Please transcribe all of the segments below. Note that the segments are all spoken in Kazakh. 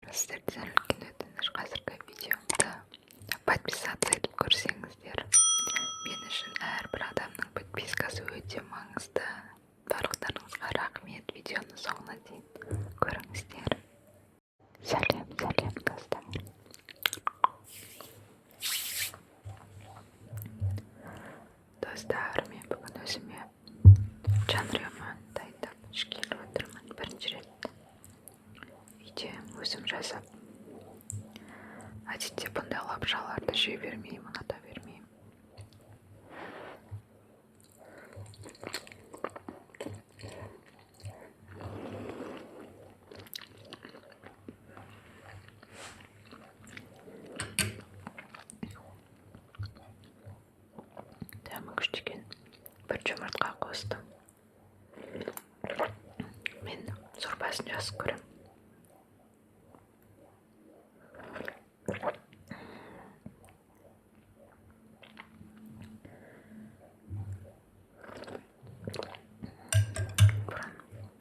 Сіздерден үлкен өтініш, қазіргі видеомды подписаться етіп көрсеңіздер. Мен үшін әрбір адамның подпискасы өте маңызды. Барлықтарыңызға рахмет. Видеоны соңына дейін көріңіздер. Сәлем достар. Достар, мен бүгін өзіме жан ремонт дайындап келіп отырмын. Бірінші рет үйде өзім жасап. Әдетте бұндай лапшаларды жей бермеймін, ұната бермеймін. Дәмі күштеген бір жұмыртқа қостым. Мен сорпасын жасып көремін.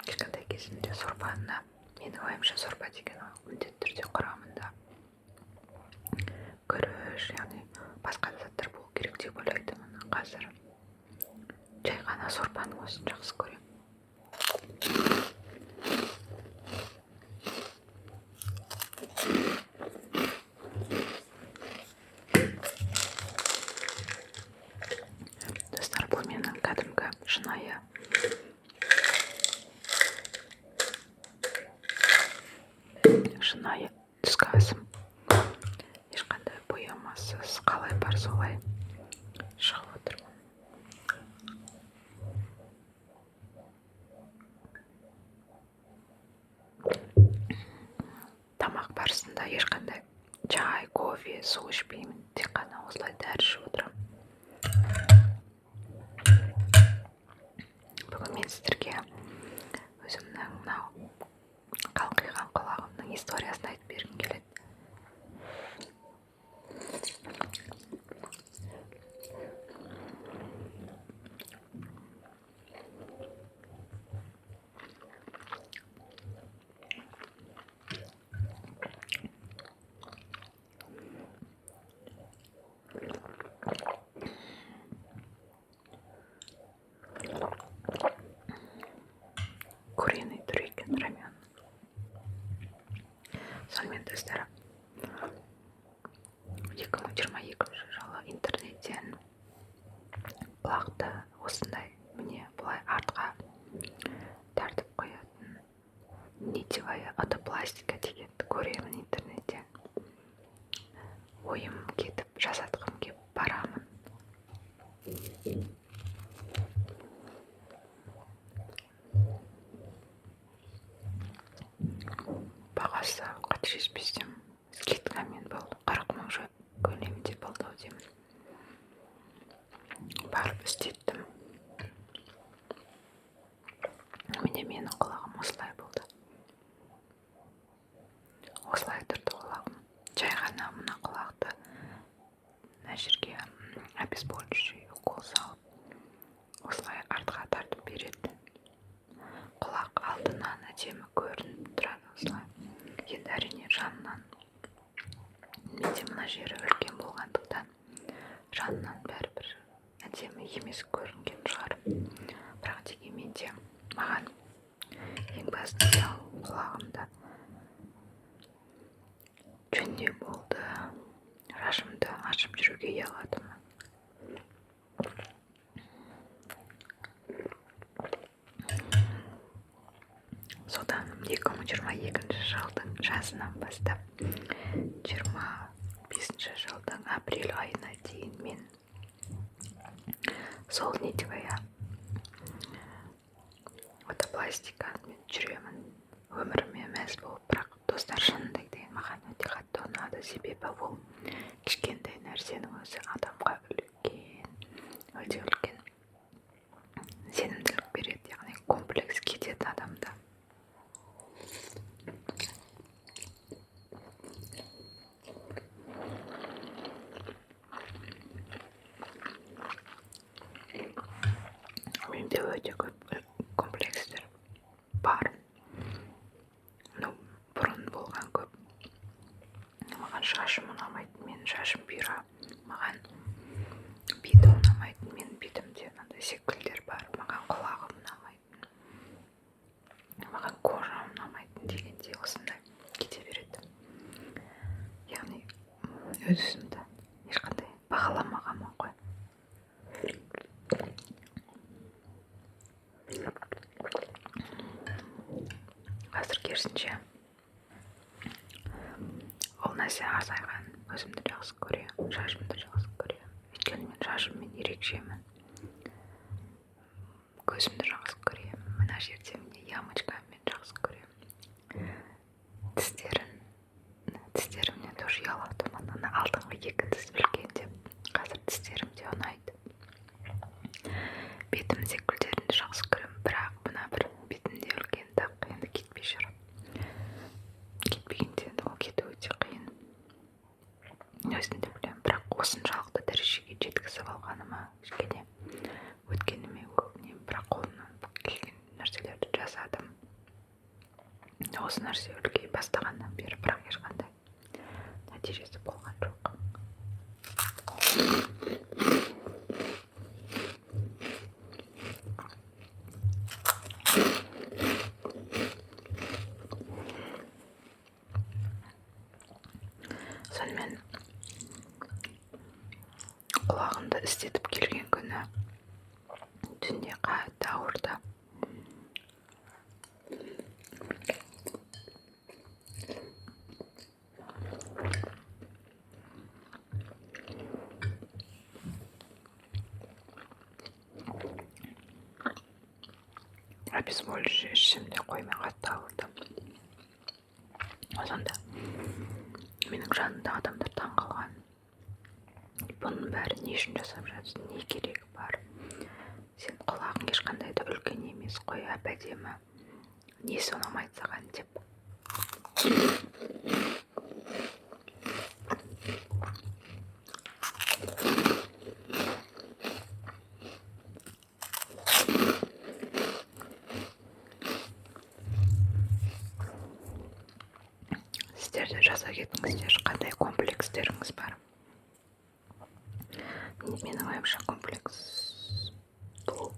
Кішкентай кезімде сорпаны, менің ойымша сорпа деген міндетті түрде құрамында күріш, яғни басқа заттар болу керек деп ойлайтынмын. Қазір жай ғана сорпаның өзін жақсы көремін. Достар, бұл менің кәдімгі шынайы түскі асым. Ешқандай боямасыз, қалай бар солай шығып отырмын. Тамақ барысында ешқандай чай, кофе, су ішпеймін. Тек қана осылай дәрі ішіп отырамын. Бүгін мен сіздерге өзімнің мынау қалқиған құлағымның историясын айтып бергім келеді. Куриный тұр екен, рамен. Сонымен достар, 2022 жылы интернеттен бұлақты осындай, міне бұлай артқа тартып қоятын нитевая отопластика дегенді көремін интернеттен. Ойым кетіп, жасатқым кеп барамын. Бағасы қателеспесем скидкамен болды, 40 мың көлемінде болды деймін. Барып істеттім. Міне менің құлағым осылай болды. Осылай тұрды құлағым. Жай ғана мына құлақты мына жерге обезболивающий укол салып осылай артқа тартып береді. Құлақ алдынан әдемі көрініп тұрады осылай. Енді әрине жанынан, менде мына жері үлкен болғандықтан жанынан бәрібір әдемі емес көрінген шығар. Бірақ дегенмен де маған ең бастысы құлағымда жөндеу болды. Шашымды ашып жүруге ұяладым. Содан 2022 жылдың жазынан бастап 25 жылдың апрель айына дейін мен сол нитевая отопластикамен жүремін. Өміріме мәз болып, бірақ достар, шынында айтайын, маған өте қатты ұнады. Себебі ол кішкентай нәрсенің өзі адамға өте үлкен сенімділік береді, яғни комплекс кетеді адамда. Менде өте көп комплекстер бар. Бұрын болған көп шашым ұнамайды, менің шашым бұйра. Маған бетім ұнамайды, менің бетімде мынандай секілдер бар. Маған құлағым ұнамайды, маған кожам ұнамайды дегенде осындай кете береді. Яғни өз өзімді ешқандай бағаламағанмын ғой. Қазір керісінше ол нәрсе азайған. Өзімді жақсы көремін, шашымды жақсы көремін. Өйткені мен шашыммен ерекшемін. Көзімді жақсы көремін. Мына жерде міне ямочкамен жақсы көремін. Тістерімнен тоже ұялатымын. Ана алдыңғы екі тіс үлкен деп. Қазір тістерім де ұнайды. Бетім секілдерін жақсы көремін, бірақ мына бір бетімде үлкен тақ енді кетпей жүр. Кетпегенде ол кету өте қиын. Өзім де білемін, бірақ осыншалықты дәрежеге жеткізіп алғаныма кішкене өткеніме өкінемін, бірақ қолымнан келген нәрселерді жасадым. Осы нәрсе үлкейе бастағаннан бері бірақ ешқандай нәтижесі болған жоқ. Сонымен құлағымды істетіп келген күні түнде қатты ауырды. Обезболивающий ішсем де қоймай қатты ауырды. Сонда менің жанымда адамдар таңқалған. Бұның бәрі не үшін жасап жатсың, не керегі бар? Сен құлағың ешқандай да үлкен емес қой, әп-әдемі. Несі ұнамайды саған деп. Сіздер де жаза кетіңіздер, қандай комплекстеріңіз бар. Менің ойымша комплекс бұл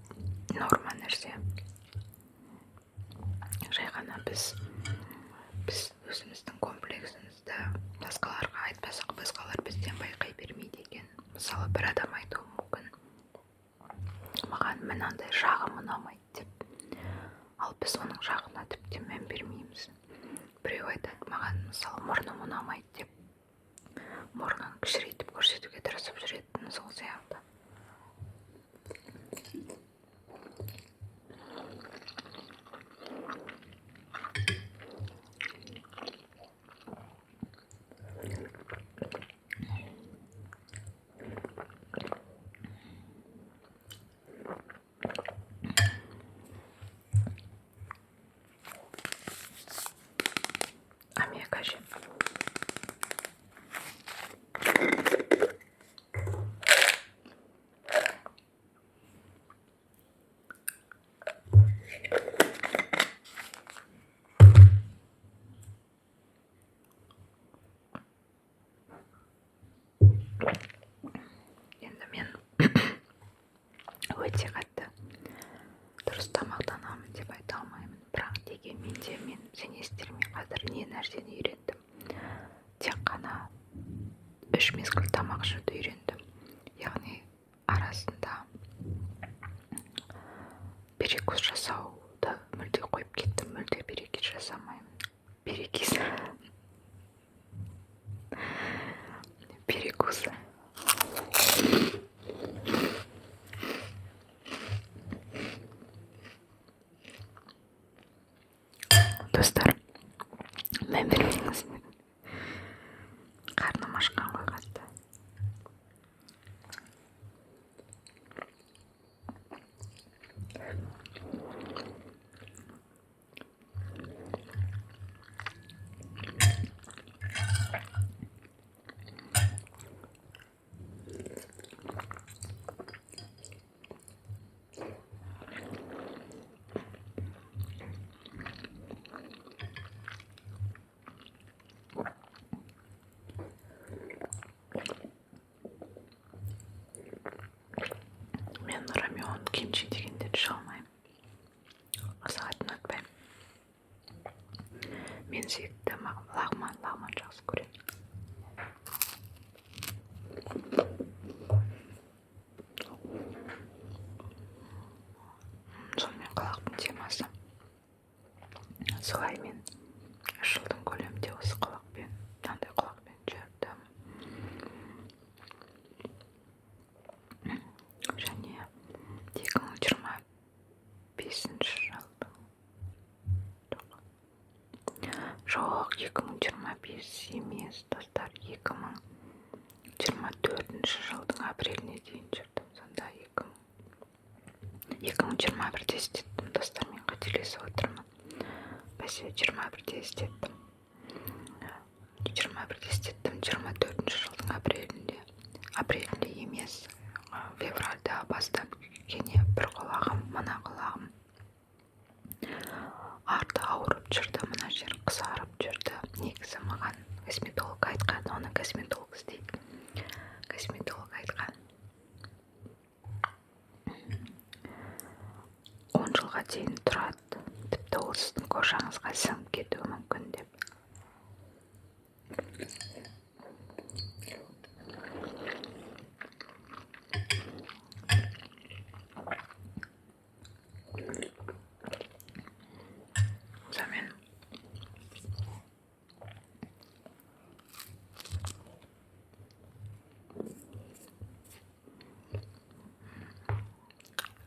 норма нәрсе. Жай ғана біз өзіміздің комплексімізді басқаларға айтпасақ, басқалар бізден байқай бермейді екен. Мысалы, бір адам айтуы мүмкін, маған мынандай жағым ұнамайды деп. Ал біз оның жағына тіптен мән бермейміз. Біреу айтады, маған мысалы мұрным ұнамайды деп. Мұрнын кішірейтіп көрсетуге тырысып жүретін сол сияқты. Омега же. Енді мен өте қатты дұрыс тамақтанамын деп айта алмаймын, бірақ дегенмен де мен сен естірмей қазір не нәрсені үйрендім. Тек қана 3 мезгіл тамақ жеуді үйрендім. Яғни арасында перекус жасауды мүлде қойып кеттім, мүлде перекус жасамаймын. Перекус. Достар, мән бермеңіз. Қарным ашқан ғой қатты. сүйікті лагман жақсы көремін. Сонымен құлақтың темасы. Солай мен 3 жылдың көлемінде осы құлақпен, мынандай құлақпен жүрдім. Және 2025 жылдың жоқ, 2025 емес, достар, 2024 жылдың апреліне дейін жүрдім. Сонда 2021-де істеттім, достар, мен қателесіп отырмын. Бәсе 21-де істеттім. 24 жылдың апрелінде емес, февральда бастап және бір құлағым, мына құлағым арты ауырып жүрді, мына жер қызарып жүрді. Негізі маған косметолог айтқан, оны косметолог істейді. Косметолог айтқан 10 жылға дейін тұрады, тіпті ол сіздің кожаңызға сіңіп кетуі мүмкін деп. Сонымен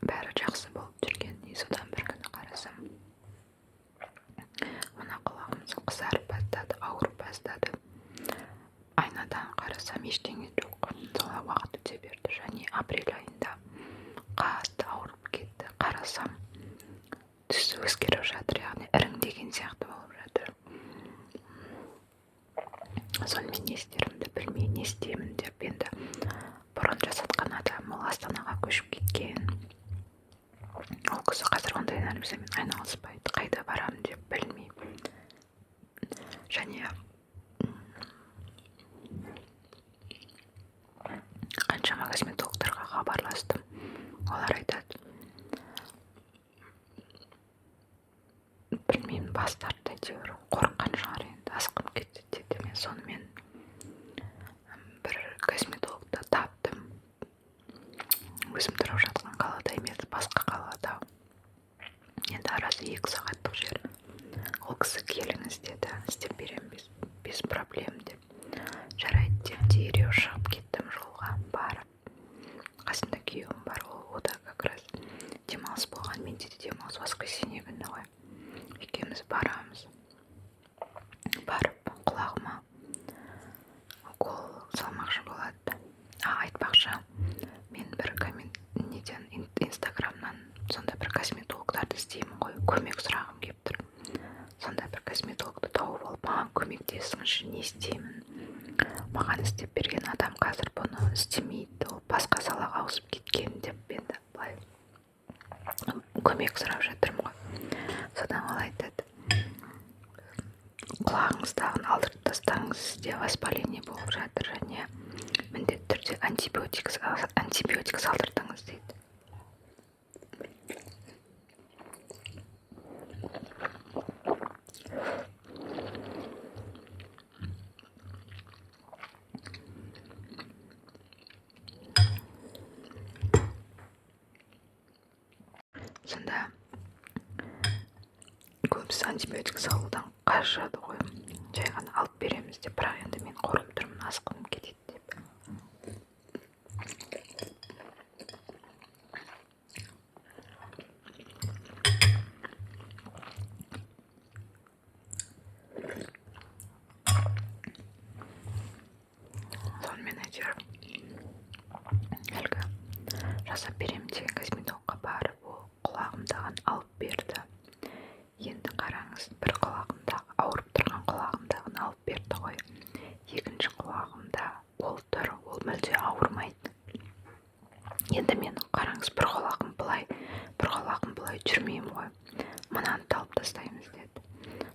бәрі жақсы болып жүрген. Содан бір күні қарасам, мына құлағым қызарып бастады, ауырып бастады. Айнадан қарасам, ештеңе жоқ. Солай уақыт өте берді. Және апрель айында қатты ауырып кетті. Қарасам, түсі өзгеріп жатыр, яғни іріңдеген сияқты болып жатыр. Сонымен не істерімді білмей, не істеймін деп, енді бұрын жасатқан адам ол Астанаға көшіп кеткен. Ол кісі қазір ондай нәрсемен айналыспайды, қайда барамын деп білмей. Және қаншама косметологтарға хабарластым. Олар айтады, білмеймін, бас тартты әйтеуір, қорыққан шығар, енді асқынып кетті деді. Мен сонымен бір косметологты таптым. Өзім тұрып жатқан қалада емес, басқа қалада. Енді арасы 2 сағаттық жер. Ол кісі келіңіз деді, істеп беремін, без проблем деп. Жарайды деп дереу шығып кеттім жолға, барып. Қасымда күйеуім бар, ол да как раз демалыс болған, менде де демалыс, воскресенье күні ғой. Екеуміз барамыз. Барып құлағыма укол салмақшы болады. Айтпақшы, мен бір инстаграмнан сонда бір косметологтарды іздеймін ғой, көмек сұрағым келіп тұр. Сонда бір косметологты тауып алып, маған көмектесіңізші, не істеймін? Маған істеп берген адам қазір бұны істемейді, ол басқа салаға ауысып кеткен деп, енді былай көмек сұрап жатырмын ғой. Содан ол айтады, құлағыңыздағын алдырып тастаңыз, сізде воспаление болып жатыр, және міндетті түрде антибиотик салдыртыңыз дейді. Сонда көбісі антибиотик салудан қашады ғой. Жай ғана алып береміз деп, бірақ енді мен қорқып тұрмын, асқынып кетеді деп. Сонымен әйтеуір әлгі жасап беремін деген косметологқа барып, ол құлағымдағын алып берді. Енді қараңыз, бір құлағымдағы, ауырып тұрған құлағымдағын алып берді ғой. Екінші құлағымда ол тұр, ол мүлде ауырмайды. Енді менің қараңыз, бір құлағым былай жүрмеймін ғой. Мынаны алып тастаймыз деді.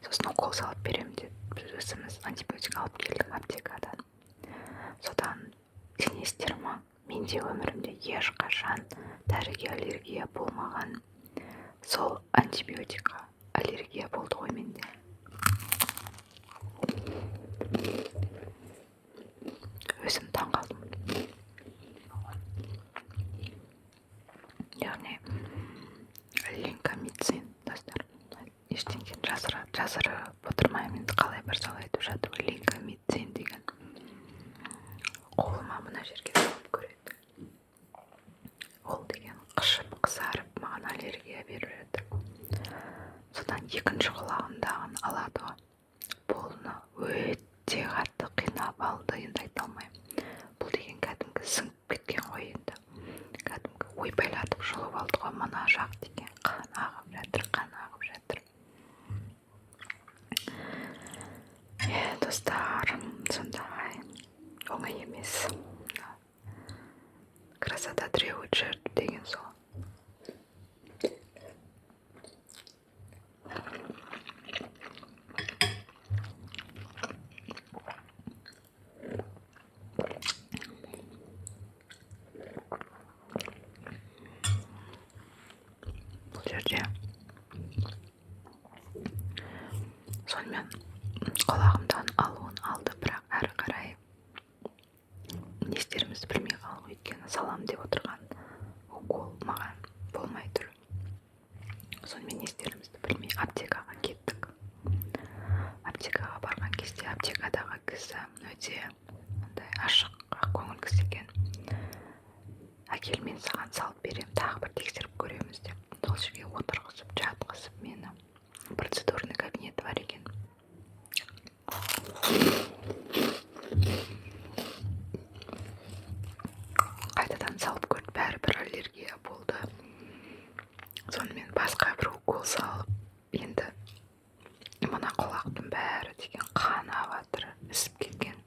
Сосын укол салып беремін деді. Біз өзіміз антибиотик алып келдік аптекадан. Содан сен естер ма? Менде өмірімде ешқашан дәріге аллергия болмаған. Сол антибиотикқа аллергия болды ғой менде. ештеңені жасырып отырмаймын. Енді қалай бір сал айтып жатыр ғой, линкомицин деген. Қолыма мына жерге салып көреді. Ол деген қышып қызарып маған аллергия беріп жатыр. Содан екінші құлағымдағын алады ғой. Бұны өте қатты қинап алды, енді айта алмаймын. Бұл деген кәдімгі сіңіп кеткен ғой, енді кәдімгі ойбайлатып жұлып алды ғой. Мына жақ деген қан ағып жатыр. Достар, сондай оңай емес. Красота требует жертв деген сол. Бұл жерде сонымен құлағымдан алуын алды, бірақ әрі қарай не істерімізді білмей қалдық. Өйткені салам деп отырған укол маған болмай тұр. Сонымен не істерімізді білмей аптекаға кеттік. Аптекаға барған кезде аптекадағы кісі өте ашық, көңіл кісі екен. Әкел, мен саған салып берем, тағы бір тексеріп көреміз деп. Сол жерге отырғызып, жатқызып мені. Процедурный кабинеті бар екен. Қайтадан салып көрді, бәрібір аллергия болды. Сонымен басқа бір укол салып, енді мына құлақтың бәрі деген қан ағып ісіп кеткен.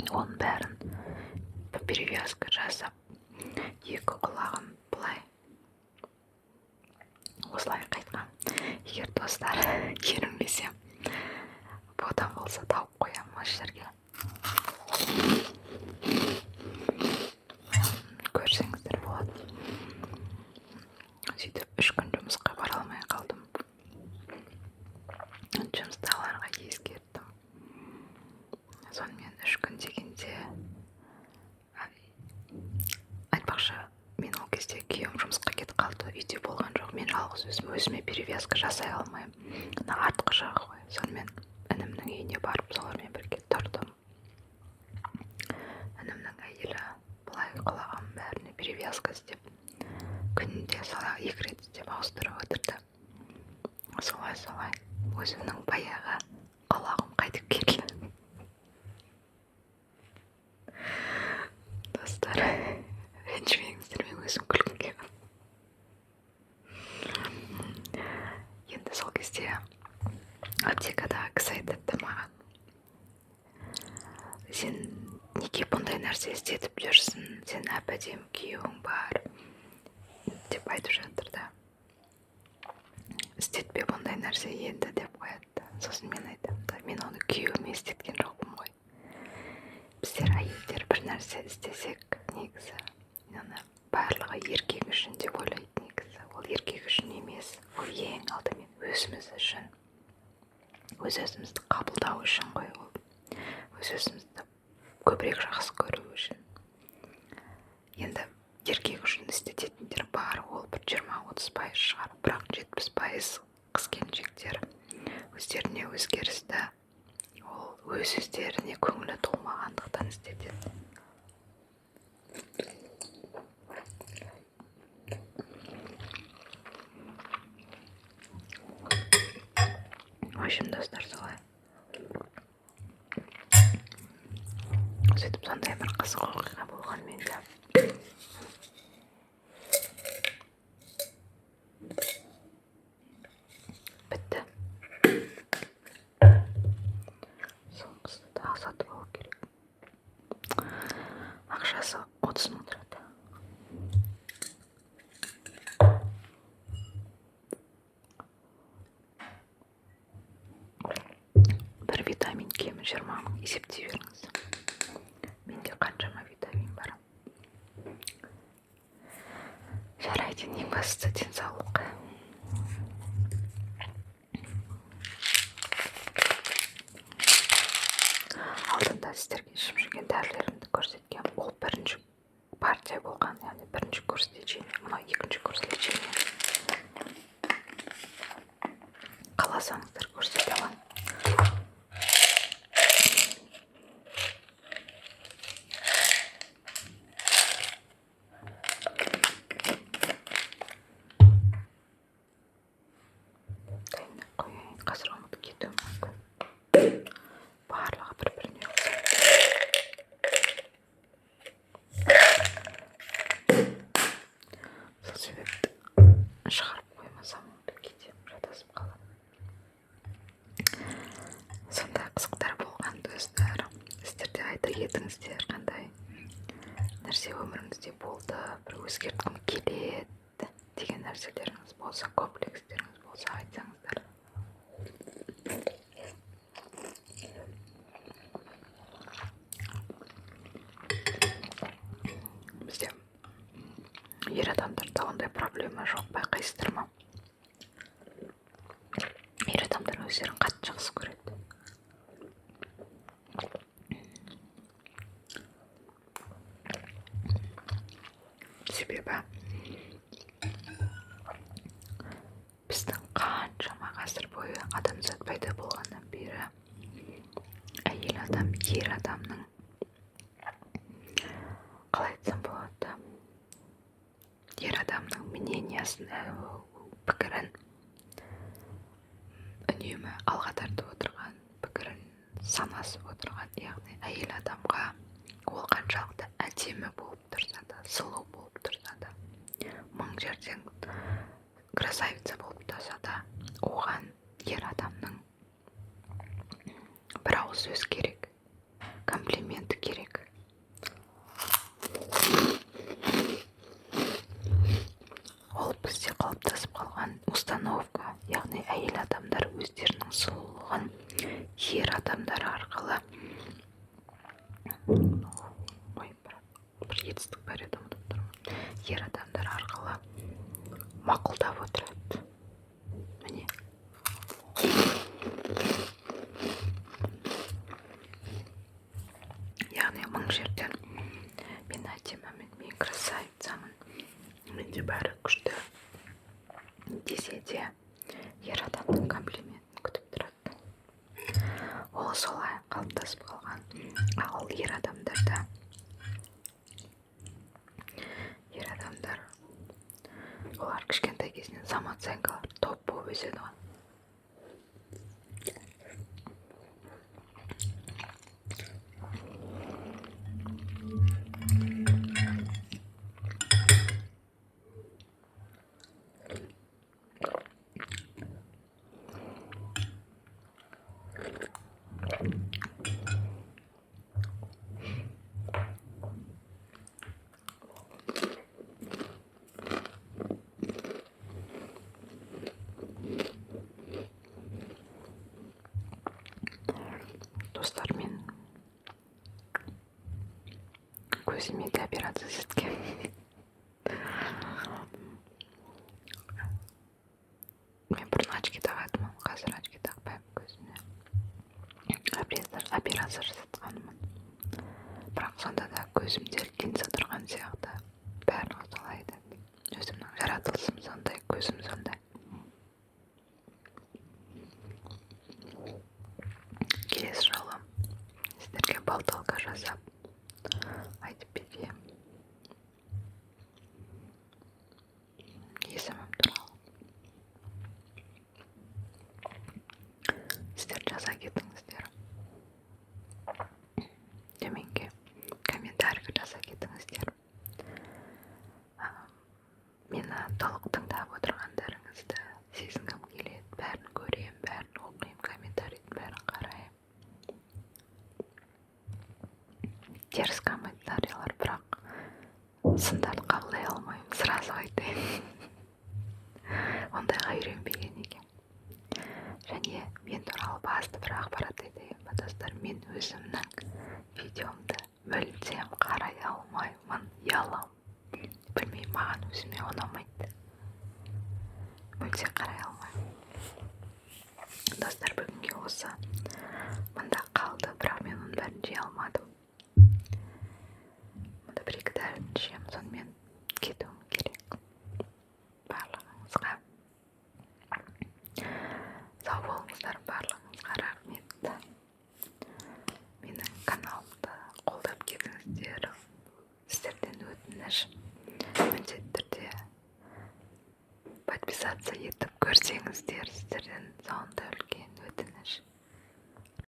Оның бәрін перевязка жасап, екі құлағым былай осылай қайтқан. Егер достар ерінбесем, бұдан болса тауып қоямын осы жерге. Көрсеңіздер болады. Сөйтіп 3 күн жұмысқа бара алмай қалдым. Жұмыстағыларға ескерттім. Сонымен 3 күн дегенде айтпақшы, мен ол кезде күйеуім жұмысқа кетіп қалды, үйде болған жоқ. Мен жалғыз өзіме перевязка жасай алмаймын. Мына артқы жағы ғой. Сонымен інімнің үйіне барып, солармен бірге тұрдым. Інімнің әйелі былай құлағым бәріне перевязка істеп, күнінде 2 рет істеп ауыстырып отырды. Солай өзімнің баяғы құлағым қайтып келді. Достар, ренжімеңіздер, мен өзім күлкім келді. Енді сол кезде аптекадағы кісі айтады маған: сен неге бұндай нәрсе істетіп жүрсің? Сен әп-әдемі күйеуің бар деп айтып жатыр да. Істетпе бұндай нәрсе енді деп қояды. Сосын мен айтамын да, мен оны күйеуіме істеткен жоқпын ғой. Біздер әйелдер бір нәрсе істесек, негізі оны барлығы еркек үшін деп ойлайды. Негізі ол еркек үшін емес, ол ең алдымен өзіміз үшін, өз-өзімізді қабылдау үшін ғой. Ол өз-өзімізді көбірек жақсы көру үшін. Енді еркек үшін істететіндер бар, ол бір 20-30% шығар, бірақ 70% қыз-келіншектер өздеріне өзгерісті, ол өз-өздеріне көңілі толмағандықтан істетеді. Общем, достар, солай. Сөйтіп сондай бір қызық оқиға болған менде. Бітті. Соңғысы тағы сатып алу керек. Ақшасы 30 мың тұрады. Бір витамин кемі 20 мың, есептей беріңіз. Менде қаншама витамин бар. Жарайды, ең бастысы денсаулық. Алдында сіздерге ішіп жүрген дәрілерімді көрсеткен. Ол бірінші партия болған, яғни бірінші курс лечения, мынау екінші курс лечения. қаласаңыздар көрсете аламын. Қазір ұмытып кетуім мүмкін. Барлығы бір-біріне ұқсайды. Сол себепті шығарып қоймасам ұмытып кетемін, жадасып қаламын. Сондай қызықтар болған достар. Сіздер де айта кетіңіздер, қандай нәрсе өміріңізде болды, бір өзгерткім келеді деген нәрселеріңіз болса, комплекстеріңіз болса айтсаңыздар. Бізде ер адамдарда ондай проблема жоқ, байқайсыздар ма? Ер адамдар өздерін қатты жақсы көреді. Себебі біздің қаншама ғасыр бойы адамзат пайда болғаннан бері әйел адам ер адамның, қалай айтсам болады, ер адамның мнениясын, пікірін үнемі алға тартып отырған, пікірін санасып отырған. Яғни әйел адамға ол қаншалықты әдемі болып тұрса да, сұлу болып тұрса да, мың жерден красавица болып тұрса да, оған ер адамның бір ауыз сөз керек, комплименті керек. Ол бізде қалыптасып қалған установка, яғни әйел адамдар өздерінің сұлулығын ер адамдар арқылы, бір етістік бар еді, ұмытып тұрмын, ер адамдар арқылы мақұлдап отырады. Міне. Яғни мың жерден мен әдемімін, мен красавицамын, менде бәрі күшті десе де, ер адамның комплиментін күтіп тұрады. Ол солай қалыптасып қалған. Ал ер адамдар олар кішкентай кезінен самооценкалар топ болып өседі ғой. Достар, мен көзіме де операция жасатқан. Мен бұрын очки тағатынмын, қазір очки тақпаймын, көзіме операция жасатқанмын. Бірақ сонда да көзімде линза тұрған сияқты, бәрі солай еді. Өзімнің жаратылысым сондай, көзім сондай. Келесі жолы сіздерге балталка жасап айтып берейін есімім туралы. Сіздер жаза кетіңіздер. Төменге комментарийге жаза кетіңіздер. Мені толық тыңдап отырғандарыңызды сезінгім келеді. Бәрін көрем, бәрін оқимын, комментарийдің бәрін қараймын. Теріс комментарийлар, бірақ сындарды қабылдай алмаймын, сразу айтайын. Ондайға үйренбеген екенмін. Және мен туралы басты бір ақпарат айтайын ба достар, мен өзімнің видеомды мүлдем қарай алмаймын, ұяламын. Білмеймін, маған өзіме ұнамайды. Мүлде қарай алмаймын. Достар, бүгінге осы мында қалды, бірақ мен оның бәрін жей алмадым. Мұнда бір-екі дәрін жем, сонымен кетуім керек. Барлығыңызға сау сон